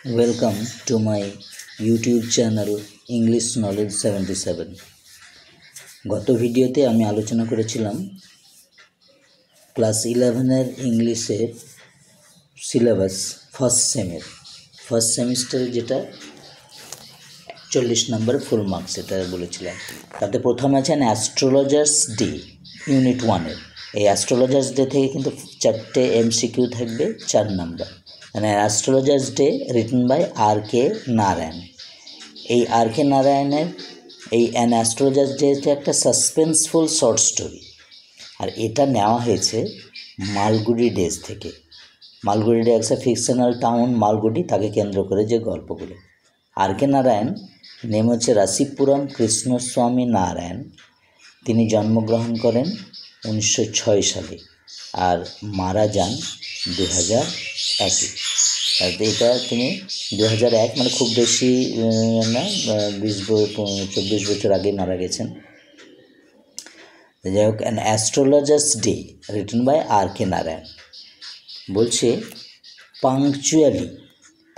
Welcome to my YouTube channel English Knowledge 77। গত ভিডিওতে আমি আলোচনা করেছিলাম ক্লাস 11-এর ইংলিশের সিলেবাস ফার্স্ট সেমিস্টারে যেটা 40 নম্বর ফুল মার্কস এটা বলেছিলাম। তাতে প্রথম আছে অ্যাস্ট্রোলজার্স ডে ইউনিট 1-এর। এই অ্যাস্ট্রোলজার্স ডে থেকে কিন্তু 4টে এমসিকিউ থাকবে 4 নম্বর। মানে astrologer's day written by R K. Narayan. এই আর.কে. নারায়ণের এই অ্যান অ্যাস্ট্রোলজার্স ডে একটা সাসপেন্সফুল শর্ট স্টোরি, আর এটা নেওয়া হয়েছে মালগুড়ি ডেজ থেকে। মালগুড়ি ডে একটা ফিকশনাল টাউন মালগুড়ি, তাকে কেন্দ্র করে যে গল্পগুলো। আর.কে. নারায়ণ নেম হচ্ছে রাসিপুরম কৃষ্ণস্বামী নারায়ণ। তিনি জন্মগ্রহণ করেন 1906 সালে আর মারা যান 2001-এ। এটা তিনি 2001 মানে খুব বেশি না, 24 বছর আগে মারা গেছেন। যাই হোক, an astrologer's day written by R K. Narayan বলছে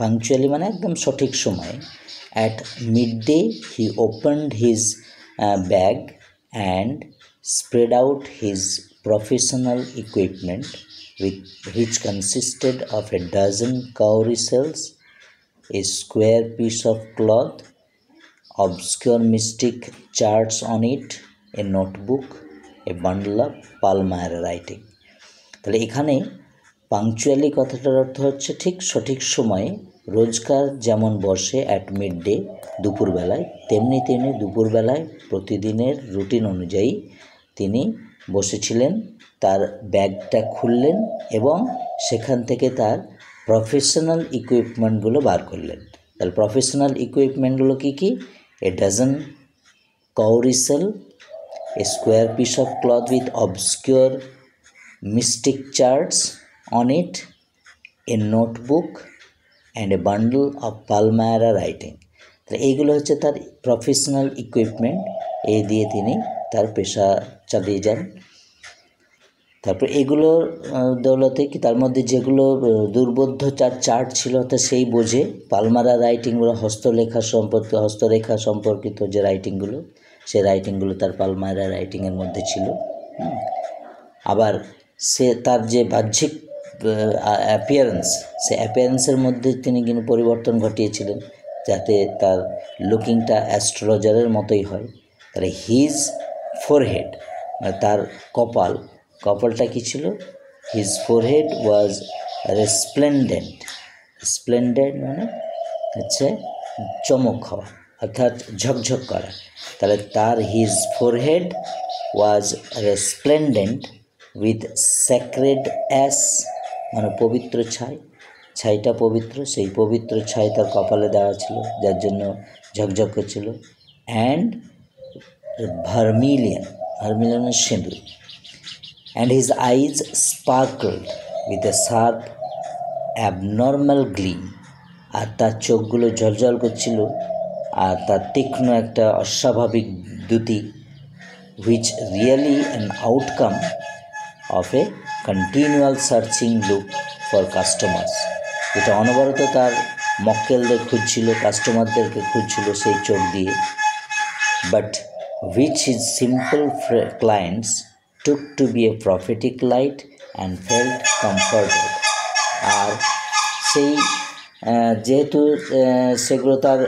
পাংচুয়ালি মানে একদম সঠিক সময়ে। At midday he opened his bag and spread out his professional equipment, which consisted of a dozen cowrie shells, a square piece of cloth, obscure mystic charts on it, a notebook, a bundle of Palmyra writing। তাহলে এখানে পাংচুয়ালি কথাটার অর্থ হচ্ছে ঠিক সঠিক সময়ে। রোজকার যেমন বসে অ্যাট মিড ডে দুপুরবেলায়, তেমনি তিনি দুপুরবেলায় প্রতিদিনের রুটিন অনুযায়ী তিনি বসেছিলেন, তার ব্যাগটা খুললেন এবং সেখান থেকে তার প্রফেশনাল ইকুইপমেন্টগুলো বার করলেন। তাহলে প্রফেশনাল ইকুইপমেন্টগুলো কী কী? A dozen cowrie shell, a square piece of cloth with obscure mystic charts on it, a notebook and a bundle of Palmyra writing। তাহলে এইগুলো হচ্ছে তার প্রফেশনাল ইকুইপমেন্ট। এই দিয়ে তিনি তার পেশা চালিয়ে যান। তারপর এগুলোর দৌলতে কি তার মধ্যে যেগুলো দুর্বোধ্য চার্ট ছিল অর্থাৎ সেই বোঝে পালমারা রাইটিংগুলো হস্তরেখা সম্পর্কিত যে রাইটিংগুলো, সেই রাইটিংগুলো তার পালমারা রাইটিংয়ের মধ্যে ছিল। আবার সে তার যে বাহ্যিক অ্যাপিয়ারেন্স, সে অ্যাপিয়ারেন্সের মধ্যে তিনি কিন্তু পরিবর্তন ঘটিয়েছিলেন যাতে তার লুকিংটা অ্যাস্ট্রোলজারের মতোই হয়। তাহলে হিজ ফোরহেড মানে তার কপালটা কী ছিল? হিজ ফোরহেড ওয়াজ রেসপ্লেন্ডেন্ট মানে হচ্ছে চমক হওয়া অর্থাৎ ঝকঝক করা। তাহলে তার his forehead was resplendent with sacred ash মানে পবিত্র ছাইটা পবিত্র, সেই পবিত্র ছাই তার কপালে দেওয়া ছিল যার জন্য ঝকঝক করছিল। অ্যান্ড ভার্মিলিয়ন সিঁদুর। And his eyes sparkled with a sharp abnormal gleam, আর তার চোখগুলো ঝলঝল করছিল আর তার তীক্ষ্ণ একটা অস্বাভাবিক Dyuti, which really an outcome of a continual searching look for customers। যেটা অনবরত তার মক্কেলদের খুঁজছিল, কাস্টমারদেরকে খুঁজছিল সেই চোখ দিয়ে। But which his simple clients took to be a prophetic light and felt comforted। আর সেই যেহেতু সেগুলো তার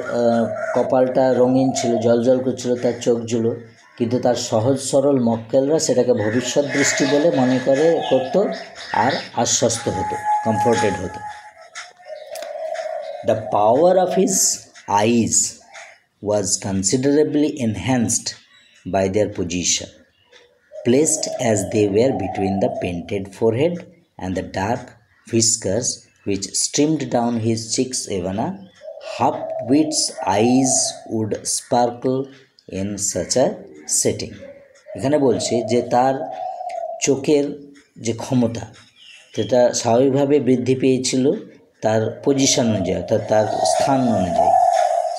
কপালটা রঙিন ছিল, জলজল করছিল তার চোখগুলো, কিন্তু তার সহজ সরল মক্কেলরা সেটাকে ভবিষ্যৎ দৃষ্টি বলে মনে করতো আর আশ্বস্ত হতো, কমফোর্টেড হতো। The power of his eyes was considerably enhanced by their position, placed as they were between the painted forehead and the dark whiskers which streamed down his cheeks. Even a half-wit's eyes would sparkle in such a setting। এখানে বলছে যে তার চোখের যে ক্ষমতা সেটা স্বাভাবিকভাবে বৃদ্ধি পেয়েছিল তার পজিশন অনুযায়ী অর্থাৎ তার স্থান অনুযায়ী।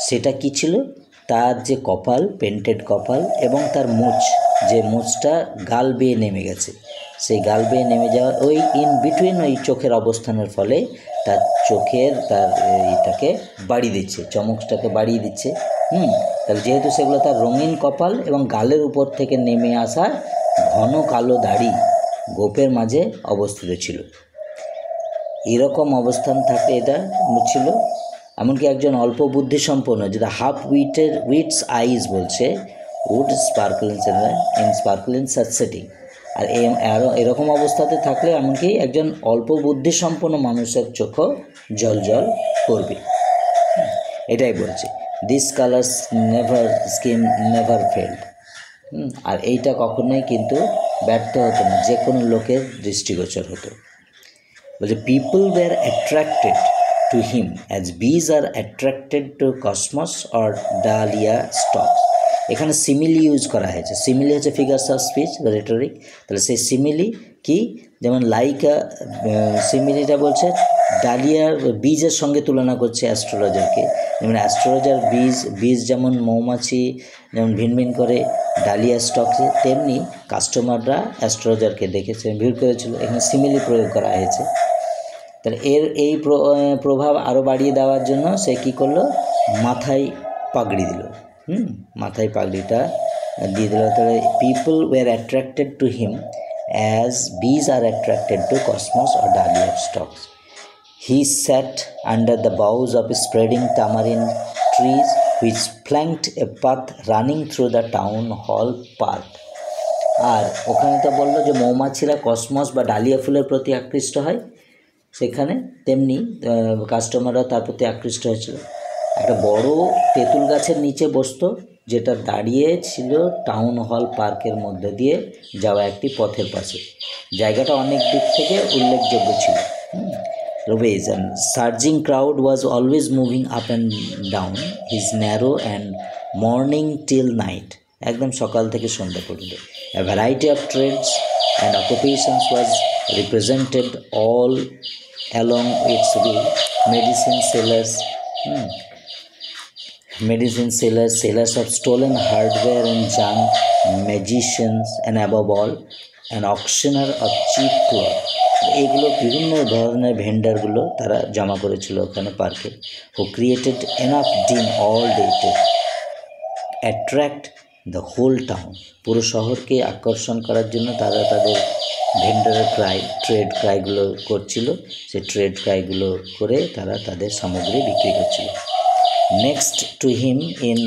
সেটা কি ছিল? তার যে কপাল, পেন্টেড কপাল এবং তার মুছটা গাল বেয়ে নেমে গেছে, সেই গাল বেয়ে নেমে যাওয়া ওই ইন বিটুইন ওই চোখের অবস্থানের ফলে তার চোখের তার এইটাকে বাড়িয়ে দিচ্ছে, চমকটাকে বাড়িয়ে দিচ্ছে। তাহলে যেহেতু সেগুলো তার রঙিন কপাল এবং গালের উপর থেকে নেমে আসা ঘন কালো দাড়ি গোপের মাঝে অবস্থিত ছিল। এরকম অবস্থান থাকে এটা ছিল। এমনকি একজন অল্প বুদ্ধিসম্পন্ন, যেটা হাফ উইটস আইজ বলছে, would sparkle in such setting. আর এরকম অবস্থাতে থাকলে এমনকি একজন অল্প বুদ্ধিসম্পন্ন মানুষের চোখও জল জল করবে, এটাই বলছে। This colours scheme never failed. আর এইটা কখনোই কিন্তু ব্যর্থ হতো না, যে কোনো লোকের দৃষ্টিগোচর হতো। বলছে people were attracted to him as bees are attracted to cosmos or dahlia stalks. এখানে সিমিলি ইউজ করা হয়েছে। সিমিলি হচ্ছে ফিগার্স অফ স্পিচ বা রেটরিক। তাহলে সেই সিমিলি কি, যেমন লাইকা সিমিলিটা বলছে ডালিয়ার বীজের সঙ্গে তুলনা করছে অ্যাস্ট্রোলজারকে। যেমন অ্যাস্ট্রোলজার বীজ যেমন মৌমাছি যেমন ভিনভিন করে ডালিয়া স্টকে, তেমনি কাস্টমাররা অ্যাস্ট্রোলজারকে দেখেছে, ভিড় করেছিল। এখানে সিমিলি প্রয়োগ করা হয়েছে। তাহলে এই প্রভাব আরও বাড়িয়ে দেওয়ার জন্য সে কী করলো, মাথায় পাগড়ি দিল। মাথায় পাগড়িটা দিয়ে দিল। তাহলে people were attracted to him as bees are attracted to cosmos or dahlia stalks. He sat under the boughs of spreading tamarind trees which flanked a path running through the town hall park. আর ওখানে তো বললো যে মৌমাছিরা cosmos বা dahlia ফুলের প্রতি আকৃষ্ট হয়, সেখানে তেমনি কাস্টমাররা তার প্রতি আকৃষ্ট হয়েছিল। একটা বড় তেঁতুল গাছের নিচে বসতো, যেটা দাঁড়িয়ে ছিল টাউন হল পার্কের মধ্যে দিয়ে যাওয়া একটি পথের পাশে। জায়গাটা অনেক দিক থেকে উল্লেখযোগ্য ছিল। Roways and surging crowd was always moving up and down his narrow and morning till night, একদম সকাল থেকে সন্ধ্যা পর্যন্ত। A variety of trades and occupations was represented all along its way. Medicine sellers, sellers of stolen hardware and junk, magicians, and above all an auctioneer of cheap cloth. এগুলো বিভিন্ন ধরনের ভেন্ডারগুলো তারা জমা করেছিল ওখানে পার্কে। Who created enough din all day to attract the whole town. পুরো শহরকে আকর্ষণ করার জন্য তারা তাদের ভেন্ডারের ট্রেড ক্রাইগুলো করছিল। সেই ট্রেড ক্রাইগুলো করে তারা তাদের সামগ্রী বিক্রি করছিল। Next to him in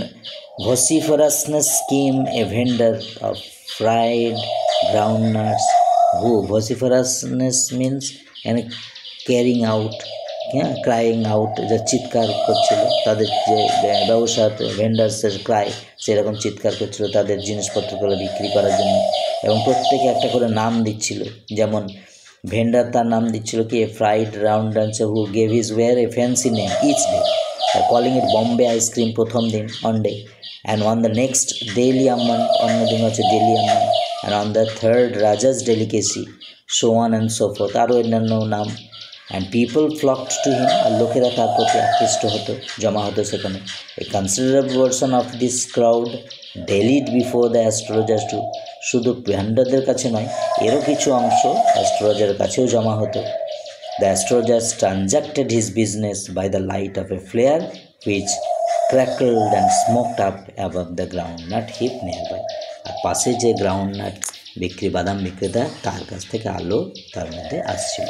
vociferousness came a vendor of fried groundnuts who vociferousness means carrying out, crying out, যা চিৎকার করছিল। তাদের যে ব্যবসা ভেন্ডার্সের ক্রাই, সেরকম চিৎকার করছিল তাদের জিনিসপত্রগুলো বিক্রি করার জন্য। এবং প্রত্যেকে একটা করে নাম দিচ্ছিল। যেমন ভেন্ডার তার নাম দিচ্ছিল কি, a fried groundnuts who gave his ware a fancy name each day, calling it Bombay ice cream প্রথম দিন on day, and on the next Delhi almond, অন্য দিন হচ্ছে Delhi almond, and on the third Raja's delicacy, so on and so forth, আরও অন্যান্য নাম। And people flocked to him, আর লোকেরা তার প্রতি আকৃষ্ট হতো, জমা হতো সেখানে। A considerable portion of this crowd ডেলিড before the astrologers two, শুধু ভেন্ডারদের কাছে নয়, এরও কিছু অংশ অ্যাস্ট্রোলজারের কাছেও জমা হতো। The astrologer transacted his business by the light of a flare which crackled and smoked up above the groundnut heap nearby. আর পাশে যে গ্রাউন্ডনাট বাদাম বিক্রেতা, তার কাছ থেকে আলো তার মধ্যে আসছিল।